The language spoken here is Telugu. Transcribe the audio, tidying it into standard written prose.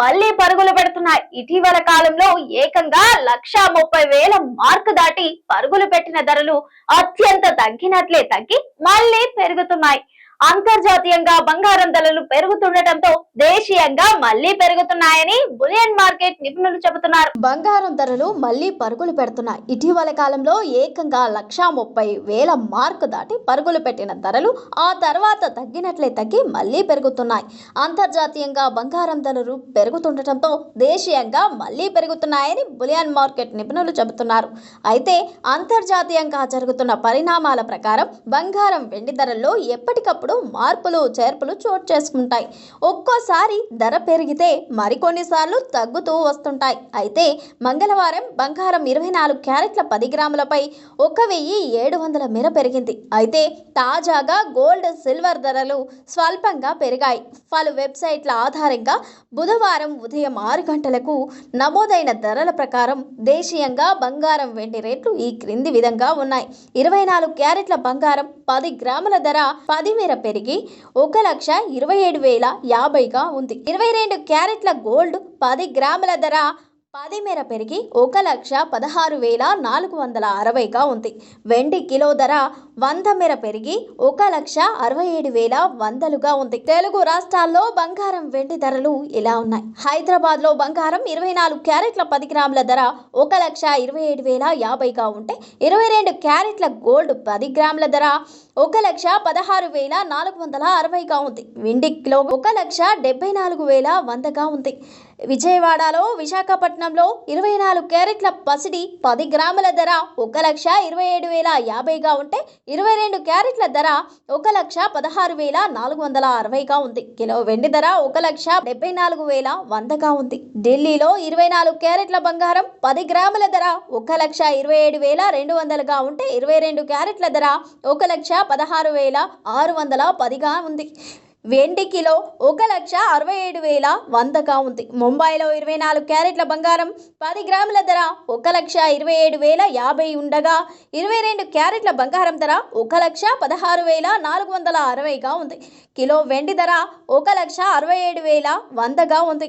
మళ్లీ పరుగులు పెడుతున్నాయి. ఇటీవల కాలంలో ఏకంగా 1,30,000 మార్కు దాటి పరుగులు పెట్టిన ధరలు అత్యంత తగ్గినట్లే తగ్గి మళ్లీ పెరుగుతున్నాయి. అంతర్జాతీయంగా బంగారం ధరలు పెరుగుతుండటంతో దేశీయంగా మళ్లీ పెరుగుతున్నాయని బులియన్ మార్కెట్ నిపుణులు చెబుతున్నారు. బంగారం ధరలు మళ్లీ పరుగులు పెడుతున్నాయి. ఇటీవల కాలంలో ఏకంగా 1,30,000 మార్కు దాటి పరుగులు పెట్టిన ధరలు ఆ తర్వాత తగ్గినట్లే తగ్గి మళ్లీ పెరుగుతున్నాయి. అంతర్జాతీయంగా బంగారం ధరలు పెరుగుతుండటంతో దేశీయంగా మళ్లీ పెరుగుతున్నాయని బులియన్ మార్కెట్ నిపుణులు చెబుతున్నారు. అయితే అంతర్జాతీయంగా జరుగుతున్న పరిణామాల ప్రకారం బంగారం వెండి ధరల్లో ఎప్పటికప్పుడు మార్పులు చేర్పులు చోటు చేసుకుంటాయి. ఒక్కోసారి ధర పెరిగితే మరికొన్నిసార్లు తగ్గుతూ వస్తుంటాయి. అయితే మంగళవారం బంగారం 24 క్యారెట్ల 10 గ్రాములపై 1,700 మేర పెరిగింది. అయితే తాజాగా గోల్డ్ సిల్వర్ ధరలు స్వల్పంగా పెరిగాయి. పలు వెబ్సైట్ల ఆధారంగా బుధవారం ఉదయం 6 గంటలకు నమోదైన ధరల ప్రకారం దేశీయంగా బంగారం వెండి రేట్లు ఈ క్రింది విధంగా ఉన్నాయి. 24 క్యారెట్ల బంగారం 10 గ్రాముల ధర 10 మేర పెరిగి 1,27,050గా ఉంది. 22 క్యారెట్ల గోల్డ్ 10 గ్రాముల ధర 10 మేర పెరిగి 1,16,460గా ఉంది. వెండి కిలో ధర 100 మేర పెరిగి 1,67,100గా ఉంది. తెలుగు రాష్ట్రాల్లో బంగారం వెండి ధరలు ఇలా ఉన్నాయి. హైదరాబాద్ లో బంగారం 24 క్యారెట్ల 10 గ్రాముల ధర 1,27,050గా ఉంటే 22 క్యారెట్ల గోల్డ్ 10 గ్రాముల ధర 1,16,460గా ఉంది. వెండి కిలో 1,74,100గా ఉంది. విజయవాడలో విశాఖపట్నంలో 24 క్యారెట్ల పసిడి 10 గ్రాముల ధర 1,27,050గా ఉంటే 22 క్యారెట్ల ధర 1,16,460గా ఉంది. కిలో వెండి ధర 1,74,100గా ఉంది. ఢిల్లీలో 24 క్యారెట్ల బంగారం 10 గ్రాముల ధర 1,27,200గా ఉంటే 22 క్యారెట్ల ధర 1,16,610గా ఉంది. వెండి కిలో 1,67,100గా ఉంది. ముంబైలో 24 క్యారెట్ల బంగారం 10 గ్రాముల ధర 1,27,050 ఉండగా 22 క్యారెట్ల బంగారం ధర 1,16,460గా ఉంది. కిలో వెండి ధర 1,67,100గా ఉంది.